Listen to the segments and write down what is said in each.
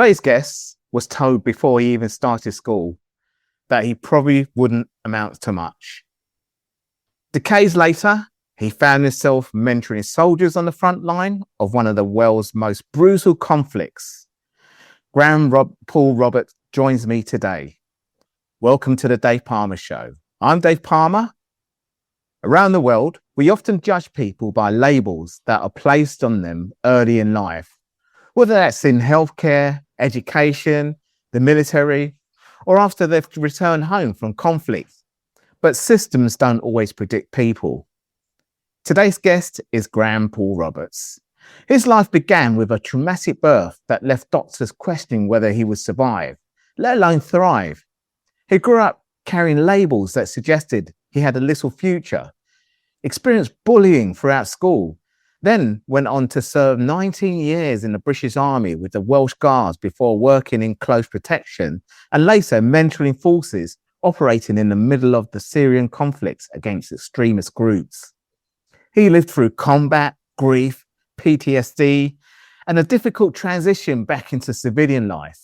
Today's guest was told before he even started school that he probably wouldn't amount to much. Decades later, he found himself mentoring soldiers on the front line of one of the world's most brutal conflicts. Paul Roberts joins me today. Welcome to the Dave Pamah Show. I'm Dave Pamah. Around the world, we often judge people by labels that are placed on them early in life, whether that's in healthcare, education, the military, or after they've returned home from conflict. But systems don't always predict people. Today's guest is Paul Roberts. His life began with a traumatic birth that left doctors questioning whether he would survive, let alone thrive. He grew up carrying labels that suggested he had a little future, experienced bullying throughout school, then went on to serve 19 years in the British Army with the Welsh Guards before working in close protection and later mentoring forces operating in the middle of the Syrian conflicts against extremist groups. He lived through combat, grief, PTSD, and a difficult transition back into civilian life.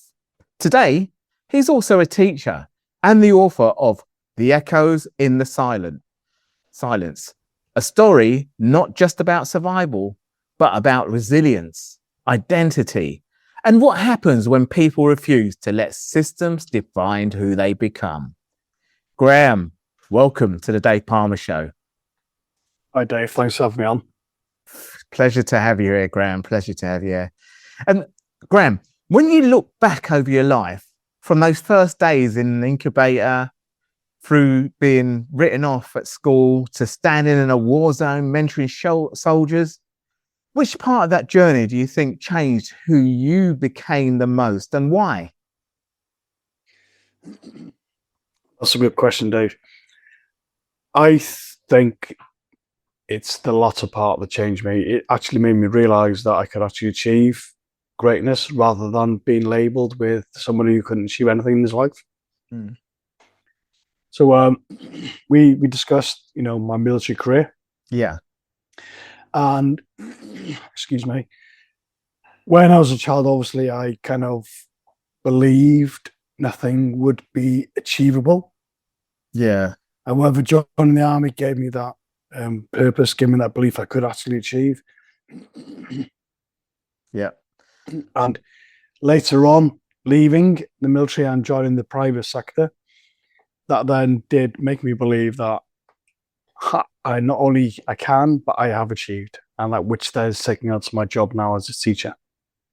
Today, he's also a teacher and the author of The Echoes in the Silence, a story not just about survival, but about resilience, identity, and what happens when people refuse to let systems define who they become. Graham, welcome to the Dave Pamah Show. Hi, Dave. Thanks for having me on. Pleasure to have you here, Graham. Pleasure to have you here. And Graham, when you look back over your life, from those first days in the incubator, through being written off at school, to standing in a war zone, mentoring soldiers, which part of that journey do you think changed who you became the most and why? That's a good question, Dave. I think it's the latter part that changed me. It actually made me realize that I could actually achieve greatness rather than being labeled with someone who couldn't achieve anything in his life. Mm. So we discussed, my military career. Yeah. And excuse me, when I was a child, obviously, I kind of believed nothing would be achievable. Yeah. And whether joining the army gave me that purpose, gave me that belief I could actually achieve. Yeah. And later on, leaving the military and joining the private sector, that then did make me believe that I not only I can, but I have achieved, and that which there's taking on to my job now as a teacher.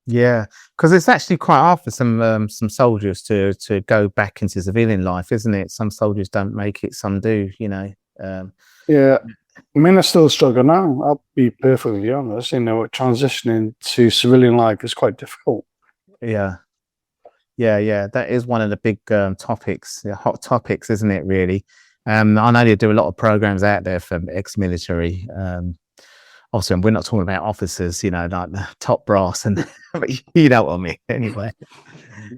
Yeah, because it's actually quite hard for some soldiers to go back into civilian life, isn't it? Some soldiers don't make it, some do, Yeah, I mean, I still struggle now. I'll be perfectly honest. Transitioning to civilian life is quite difficult. Yeah. That is one of the big topics, hot topics, isn't it? Really. I know they do a lot of programs out there for ex-military. Obviously, we're not talking about officers, like the top brass, and but you know what I mean. Anyway,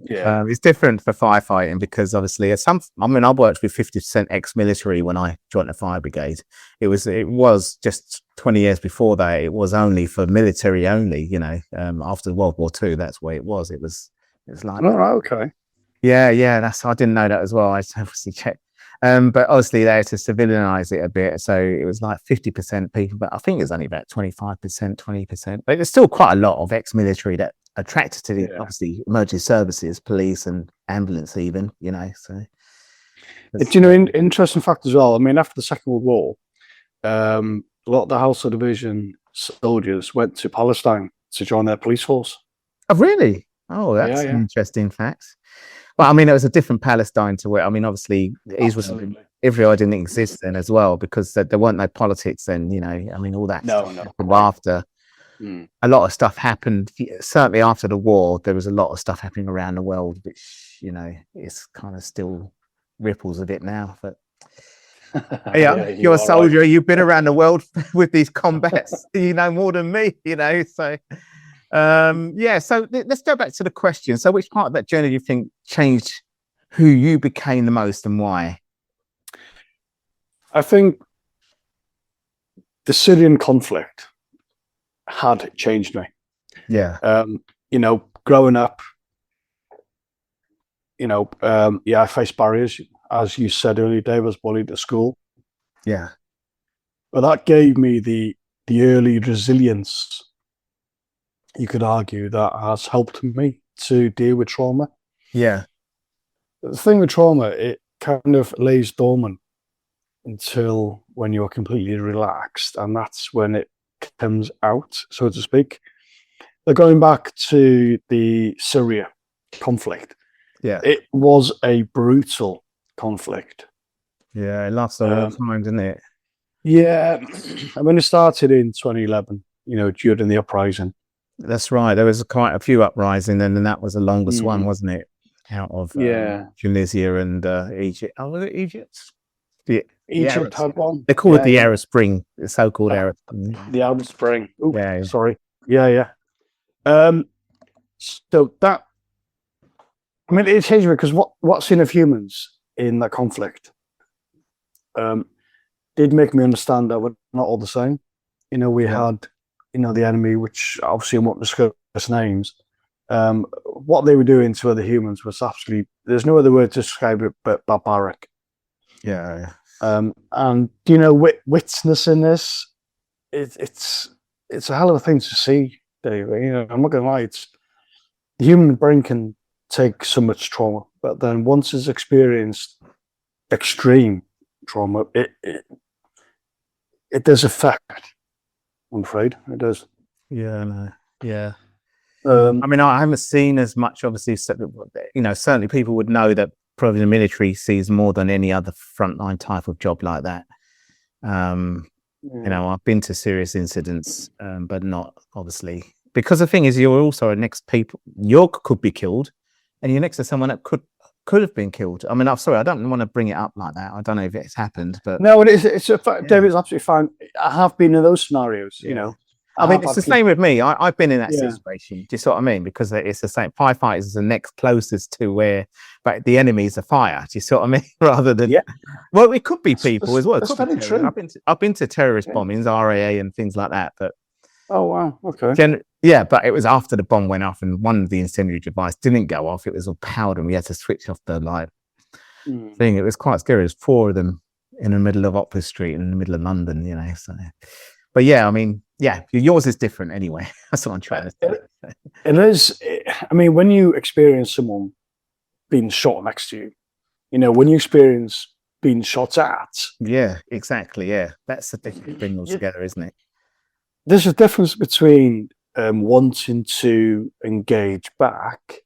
yeah, it's different for firefighting because obviously, I worked with 50% ex-military when I joined the fire brigade. It was just 20 years before that. It was only for military only. After World War II, that's where it was. It was like, all right, okay, yeah. I didn't know that as well. I obviously checked. But obviously they had to civilianize it a bit. So it was like 50% people, but I think it's only about 25%, 20%. But there's still quite a lot of ex-military that attracted to the obviously emergency services, police and ambulance even, so. Interesting fact as well. I mean, after the Second World War, a lot of the Household Division soldiers went to Palestine to join their police force. Oh, really? Oh, that's an interesting fact. Well, I mean, it was a different Palestine to where, obviously, Israel didn't exist then as well because there weren't no politics then, all that stuff happened after. A lot of stuff happened. Certainly after the war, there was a lot of stuff happening around the world, which, is kind of still ripples of it now. But you're a soldier. Right. You've been around the world with these combats. You know more than me, so... so let's go back to the question. So which part of that journey do you think changed who you became the most and why? I think the Syrian conflict had changed me. Yeah. Growing up, I faced barriers. As you said earlier, Dave, I was bullied at school. Yeah. But that gave me the early resilience, you could argue, that has helped me to deal with trauma. Yeah. The thing with trauma, it kind of lays dormant until when you're completely relaxed, and that's when it comes out, so to speak. But going back to the Syria conflict, Yeah. it was a brutal conflict. Yeah. It lasts a long time, didn't it? Yeah, I mean, it started in 2011, during the uprising. That's right. There was quite a few uprising, and then that was the longest one, wasn't it? Out of Tunisia and Egypt. Oh, was it Egypt? Egypt had one. They call it the Arab Spring, the so-called Arab Spring. The Arab Spring. Ooh, yeah. Sorry. Yeah. So that, I mean, it changed me because what's in of humans in that conflict did make me understand that we're not all the same. We had, the enemy, which obviously I won't discuss names. What they were doing to other humans was absolutely, there's no other word to describe it but barbaric. Yeah. And witnessing this, it's a hell of a thing to see, Dave. I'm not gonna lie, the human brain can take so much trauma, but then once it's experienced extreme trauma, it does affect. I'm afraid it does. Yeah, no. Yeah. I mean, I haven't seen as much, obviously, certainly people would know that probably the military sees more than any other frontline type of job like that. I've been to serious incidents, but not obviously, because the thing is, you're also next people, you could be killed, and you're next to someone that could have been killed. I mean, I'm sorry, I don't want to bring it up like that. I don't know if it's happened, but no, it's a fact. David's absolutely fine. I have been in those scenarios, I mean, it's the same with me. I've been in that situation. Do you see what I mean? Because it's the same. Firefighters is the next closest to where, but the enemy is a fire. Do you see what I mean? Rather than, well, it could be people as well. That's very true. I've been to terrorist bombings, RAA, and things like that. But oh wow, okay. But it was after the bomb went off, and one of the incendiary device didn't go off. It was all powder, and we had to switch off the light thing. It was quite scary. There's 4 of them in the middle of Oxford Street, in the middle of London. So. But I mean, yours is different anyway. That's what I'm trying to say. It is. I mean, when you experience someone being shot next to you, when you experience being shot at. Yeah, exactly. Yeah, that's the different thing altogether, isn't it? There's a difference between wanting to engage back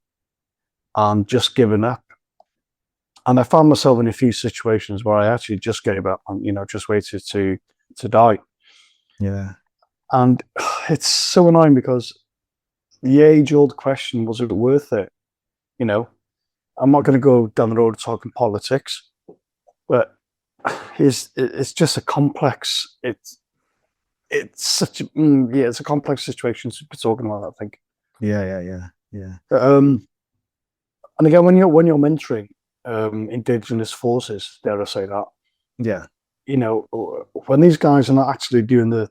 and just giving up. And I found myself in a few situations where I actually just gave up and, just waited to die. Yeah. And it's so annoying because the age-old question, was it worth it? I'm not going to go down the road talking politics, but it's just a complex, it's such a, it's a complex situation to be talking about, I think. Yeah. And again, when you're mentoring Indigenous forces, dare I say that? Yeah. When these guys are not actually doing the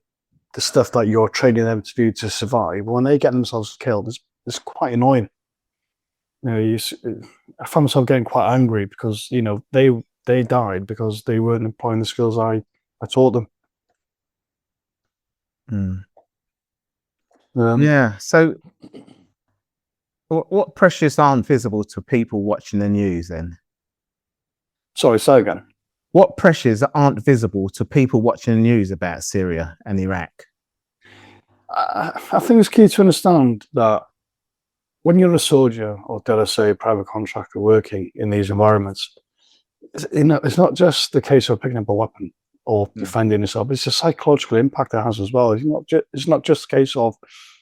stuff that you're training them to do to survive, when they get themselves killed, it's quite annoying. I found myself getting quite angry because they died because they weren't employing the skills I taught them. So what pressures aren't visible to people watching the news then? Sorry, say again. What pressures aren't visible to people watching the news about Syria and Iraq? I think it's key to understand that when you're a soldier, or dare I say a private contractor working in these environments, it's not just the case of picking up a weapon or defending yourself. It's a psychological impact it has as well. It's not just a case of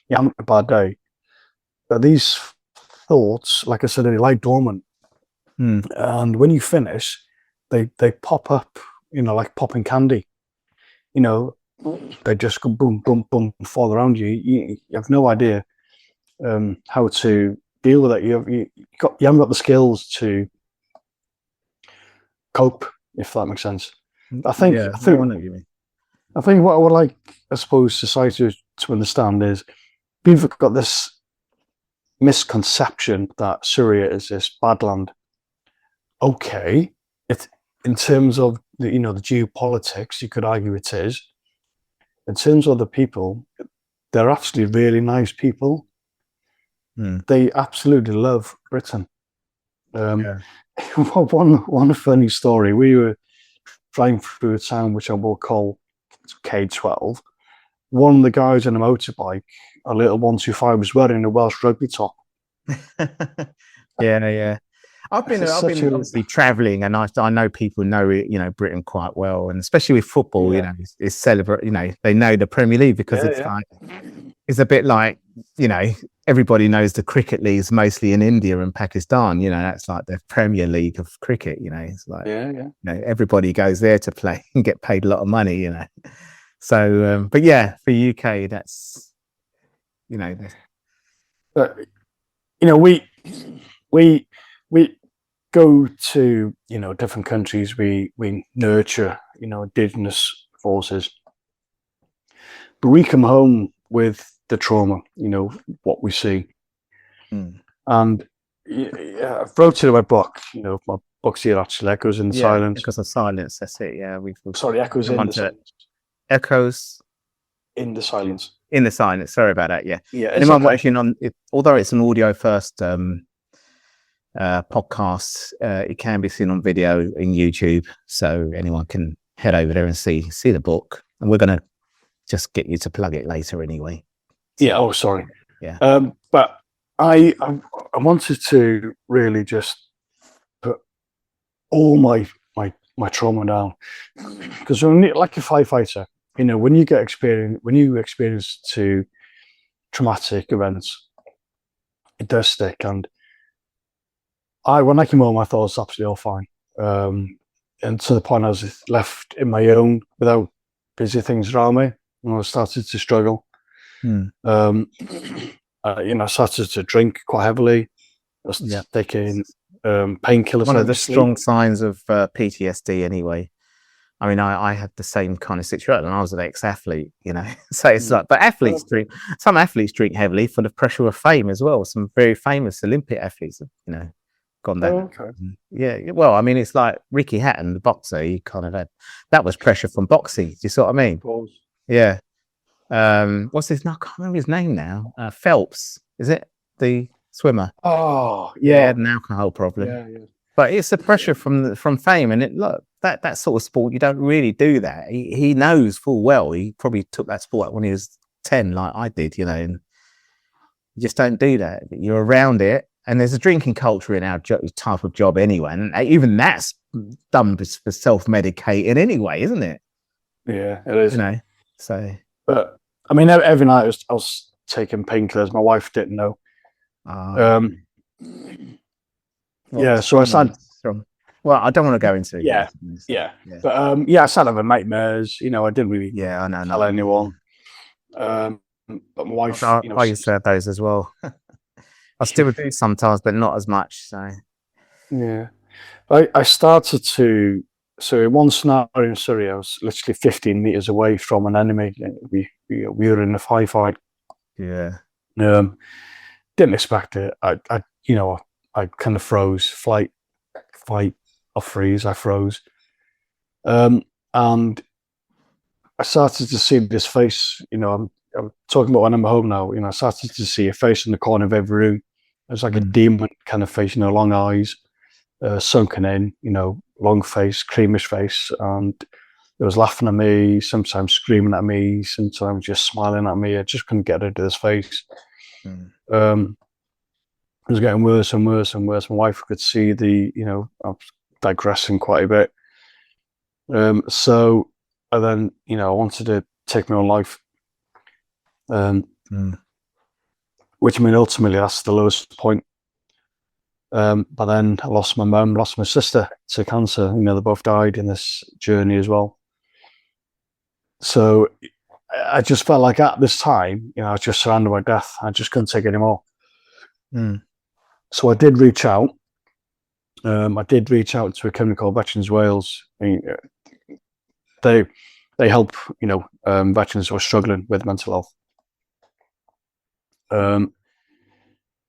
having a bad day, but these thoughts, like I said, they lie dormant, and when you finish, they pop up, like popping candy. They just go boom, boom, boom, and fall around you. You have no idea how to deal with it. You haven't got the skills to cope, if that makes sense. I think what I would like, I suppose, society to understand is we've got this misconception that Syria is this bad land, okay, it in terms of the geopolitics, you could argue it is. In terms of the people, they're actually really nice people. They absolutely love Britain. Yeah. One funny story. We were driving through a town which I will call K12. One of the guys on a motorbike, a little 125, was wearing a Welsh rugby top. Yeah. I've been It's such a obviously traveling, and I know people know it, Britain quite well, and especially with football, Yeah. it's celebrate, they know the Premier League because it's Yeah. like, it's a bit like, everybody knows the cricket leagues mostly in India and Pakistan, that's like the Premier League of cricket, it's like, everybody goes there to play and get paid a lot of money, So, but yeah, for UK, that's, But we go to different countries. We nurture indigenous forces, but we come home with the trauma. What we see, and I've wrote it in my book. My book's here actually. Echoes in the Silence. Echoes of Silence. That's it. Yeah, Sorry, Echoes in the Silence. Echoes in the Silence. In the Silence. Sorry about that. Yeah. Anyone watching on it, although it's an audio first podcast, it can be seen on video in YouTube, so anyone can head over there and see the book. And we're gonna just get you to plug it later anyway. Yeah. Oh, sorry. Yeah. But I wanted to really just put all my trauma down, because like a firefighter, when you experience to traumatic events, it does stick. And when I came home, I thought it was absolutely all fine. And to the point I was left in my own without busy things around me, and I started to struggle. I started to drink quite heavily. I was taking painkillers. One of the strong signs of PTSD anyway. I mean, I had the same kind of situation, and I was an ex-athlete, so it's like, but some athletes drink heavily for the pressure of fame as well. Some very famous Olympic athletes have, gone down. Okay. Yeah. Well, I mean, it's like Ricky Hatton, the boxer, he kind of had, that was pressure from boxing. Do you see what I mean? Of course. Yeah. What's his name? I can't remember his name now. Phelps, is it? The swimmer. Oh, yeah. He had an alcohol problem. Yeah. But it's the pressure from fame, and that sort of sport, you don't really do that. He knows full well. He probably took that sport when he was 10, like I did, and you just don't do that. You're around it, and there's a drinking culture in our type of job anyway, and even that's done for self-medicating anyway, isn't it? Yeah, it is. So. But I mean, every night I was taking painkillers. My wife didn't know. Yeah, so I started. Well, I don't want to go into it. Yeah. But I started having nightmares. I didn't really. Yeah, I know. Tell anyone. But my wife. I used to have those as well. I still do sometimes, but not as much. So. Yeah, I started to. So in one scenario in Syria, I was literally 15 meters away from an enemy. We were in a firefight. Yeah. Didn't expect it. I kind of froze. Fight or freeze. I froze. And I started to see this face. I'm talking about when I'm home now. I started to see a face in the corner of every room. It was like a demon kind of face. Long eyes, sunken in. Long face, creamish face, and it was laughing at me, sometimes screaming at me, sometimes just smiling at me. I just couldn't get rid of this face. It was getting worse and worse and worse. My wife could see I was digressing quite a bit. So and then, I wanted to take my own life. Which ultimately that's the lowest point. But then I lost my mum, lost my sister to cancer. They both died in this journey as well. So I just felt like at this time, I was just surrounded by death. I just couldn't take it anymore. So I did reach out. I did reach out to a company called Veterans Wales. They help, veterans who are struggling with mental health.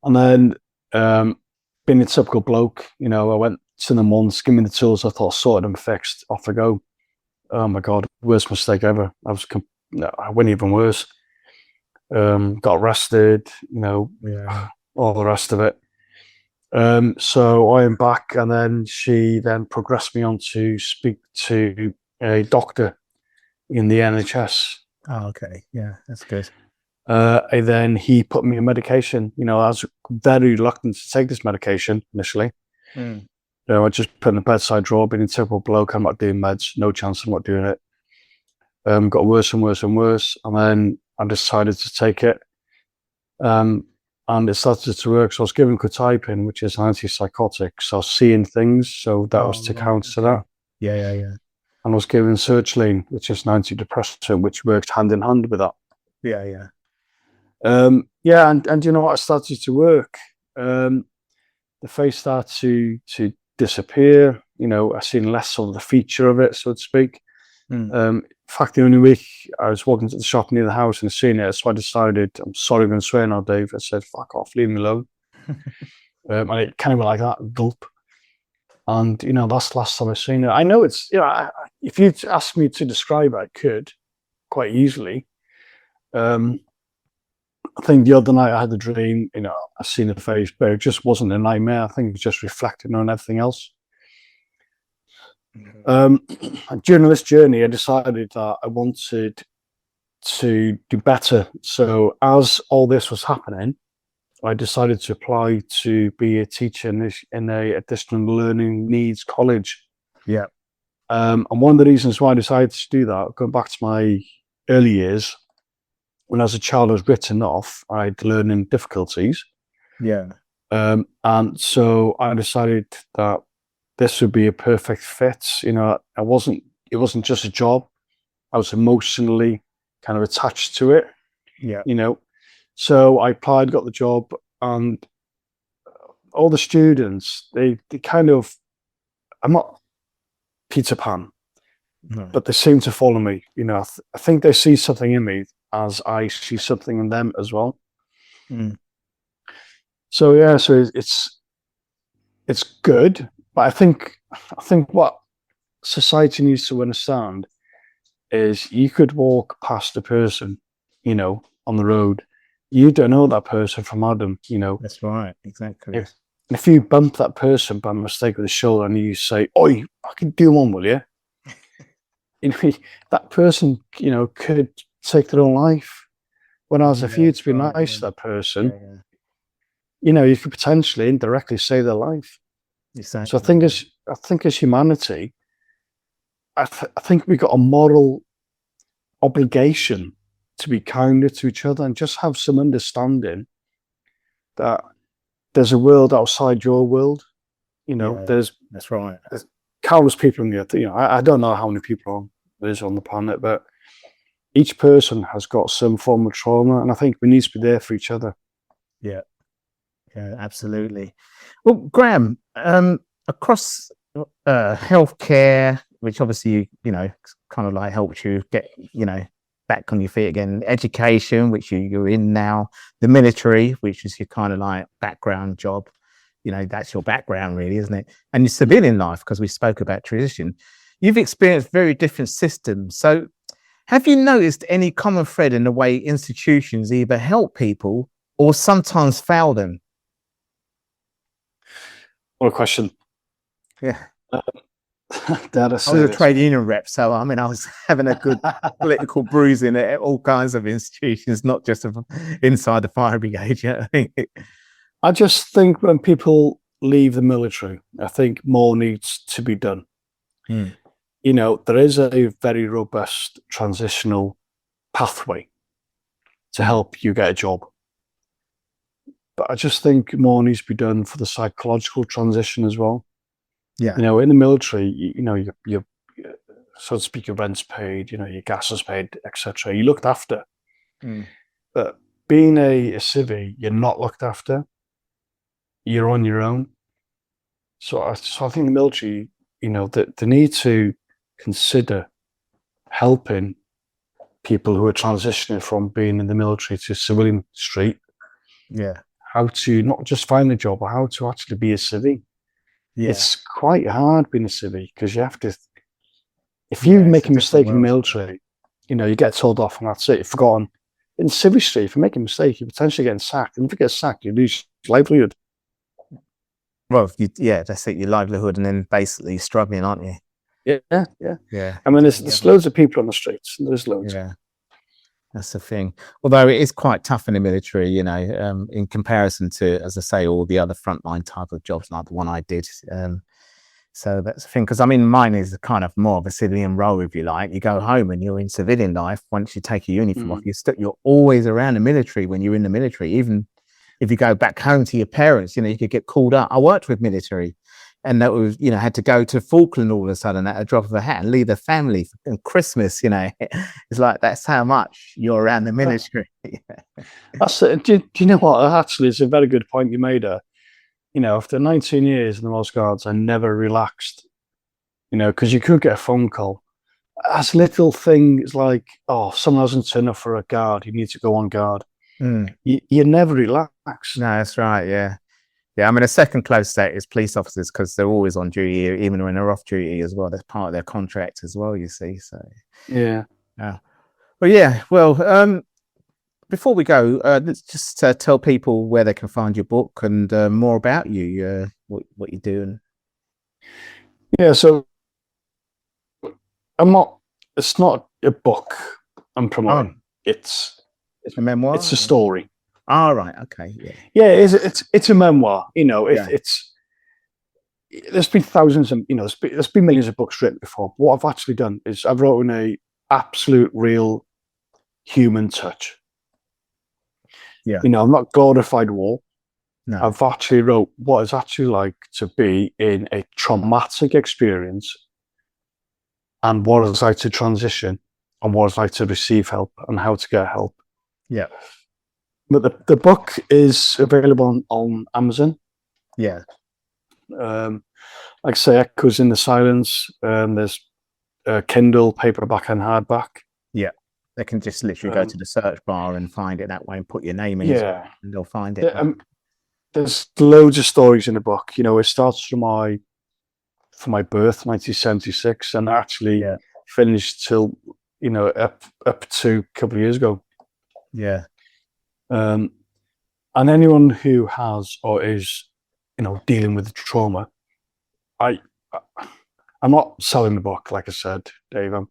And then being a typical bloke, I went to the months, give me the tools. I thought sorted and fixed. Off I go. Oh my God, worst mistake ever. I went even worse. Got arrested, all the rest of it. So I am back, and then she then progressed me on to speak to a doctor in the NHS. Oh, okay. Yeah, that's good. And then he put me on medication. I was very reluctant to take this medication initially. I just put in a bedside drawer, being a typical bloke. I'm not doing meds, no chance I'm not doing it. Got worse and worse and worse. And then I decided to take it. And it started to work. So I was given quetiapine, which is an antipsychotic. So I was seeing things. So that was to counter that. Yeah. And I was given sertraline, which is an antidepressant, which works hand in hand with that. Yeah. And you know what? It started to work. The face started to disappear. I seen less of the feature of it, so to speak. In fact, the only week I was walking to the shop near the house and seeing it, so I decided, I'm sorry, I'm going to swear now, Dave. I said, fuck off, leave me alone. And it kind of went like that, gulp. And, that's the last time I've seen it. I know it's, if you'd asked me to describe it, I could quite easily. I think the other night I had a dream, I seen the face, but it just wasn't a nightmare. I think it was just reflecting on everything else. During this journey, I decided that I wanted to do better. So as all this was happening, I decided to apply to be a teacher in a additional learning needs college. Yeah. And one of the reasons why I decided to do that, going back to my early years, when I was a child, I was written off. I had learning difficulties. Yeah. And so I decided that this would be a perfect fit. It wasn't just a job. I was emotionally kind of attached to it. Yeah. So I applied, got the job, and all the students, they kind of, I'm not Peter Pan, but they seem to follow me. I think they see something in me as I see something in them as well. So it's good, but I think what society needs to understand is you could walk past a person, on the road. You don't know that person from Adam, That's right, exactly. If you bump that person by mistake with the shoulder and you say, "Oi, I can do one, will you?" That person, could take their own life. Whereas if you to be nice to that person, you could potentially indirectly save their life. Exactly. So I think as humanity, I think we got a moral obligation to be kinder to each other and just have some understanding that there's a world outside your world. That's right. There's countless people in the earth. I don't know how many people there is on the planet, but each person has got some form of trauma, and I think we need to be there for each other. Yeah, absolutely. Well, Graham, across healthcare, which obviously kind of like helped you get back on your feet again, education, which you're in now, the military, which is your kind of like background job, that's your background really, isn't it? And your civilian life, because we spoke about transition, you've experienced very different systems. So have you noticed any common thread in the way institutions either help people or sometimes fail them? What a question. Yeah. I was a trade union rep, so I was having a good political bruising at all kinds of institutions, not just inside the fire brigade. Yeah, I just think when people leave the military, I think more needs to be done. There is a very robust transitional pathway to help you get a job, but I just think more needs to be done for the psychological transition as well. Yeah. In the military, you so to speak, your rent's paid, your gas is paid, etc. You're looked after. But being a civvy, you're not looked after. You're on your own. So I think the military, that they need to consider helping people who are transitioning from being in the military to civilian street. Yeah. How to not just find a job, but how to actually be a civvy. Yeah. It's quite hard being a civvy because you have to. If you Yeah, it's make a a mistake in different world. military, you get told off and that's it. You're forgotten. In civil street, if you make a mistake, you're potentially getting sacked. And if you get sacked, you lose your livelihood. Well, that's it, your livelihood, and then basically struggling, aren't you? Yeah. Yeah. I mean, there's loads of people on the streets. There's loads. Yeah. That's the thing. Although it is quite tough in the military, in comparison to, as I say, all the other frontline type of jobs like the one I did. So that's the thing, because I mean, mine is kind of more of a civilian role, if you like. You go home and you're in civilian life. Once you take your uniform off, you're always around the military when you're in the military. Even if you go back home to your parents, you could get called up. I worked with military, and that was, had to go to Falkland all of a sudden at a drop of a hat and leave the family and Christmas. It's like that's how much you're around the military. That's it. Do you know what? Actually, it's a very good point you made there. After 19 years in the Welsh Guards, I never relaxed, because you could get a phone call. As little things like, oh, someone hasn't turned up for a guard, you need to go on guard. You never relax. No, that's right. Yeah. Yeah. I mean, a second close state is police officers because they're always on duty, even when they're off duty as well. That's part of their contract as well, you see. So, yeah. Well, before we go, let's just tell people where they can find your book and more about you, what you do. Yeah, so it's not a book I'm promoting. It's a memoir? It's a story. Oh, right. Okay. Yeah. Yeah, it's a memoir. It's there's been thousands and there's been millions of books written before. What I've actually done is I've written a absolute real human touch. Yeah. I've not glorified war. No. I've actually wrote what it's actually like to be in a traumatic experience and what it's like to transition and what it's like to receive help and how to get help. Yeah. But the book is available on Amazon. Yeah. Like I say, Echoes in the Silence. There's Kindle, paperback and hardback. Yeah. They can just literally go to the search bar and find it that way and put your name in. Yeah. And they'll find it. There's loads of stories in the book. It starts from my birth, 1976, and actually finished till, up to a couple of years ago. Yeah. And anyone who has or is, dealing with trauma, I'm not selling the book, like I said, Dave. I'm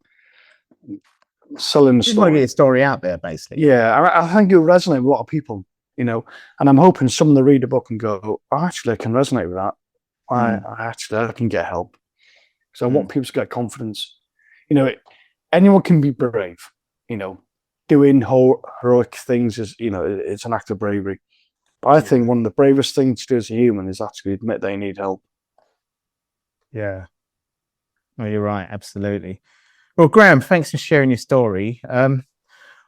selling the story. You want to get your story out there, basically. Yeah, I think it'll resonate with a lot of people, and I'm hoping someone will read the book and go, oh, actually, I can resonate with that. I can get help. So I want people to get confidence. Anyone can be brave, doing heroic things is, it's an act of bravery. But I think one of the bravest things to do as a human is actually admit they need help. Yeah. Well, you're right. Absolutely. Well, Graham, thanks for sharing your story.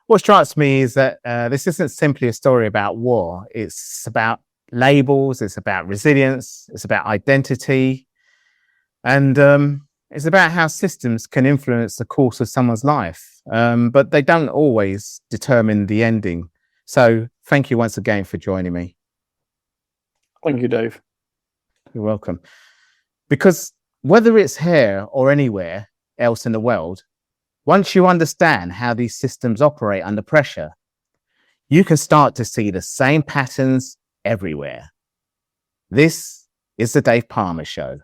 What strikes me is that this isn't simply a story about war. It's about labels. It's about resilience. It's about identity. And it's about how systems can influence the course of someone's life, but they don't always determine the ending. So thank you once again for joining me. Thank you, Dave. You're welcome. Because whether it's here or anywhere else in the world, once you understand how these systems operate under pressure, you can start to see the same patterns everywhere. This is the Dave Pamah Show.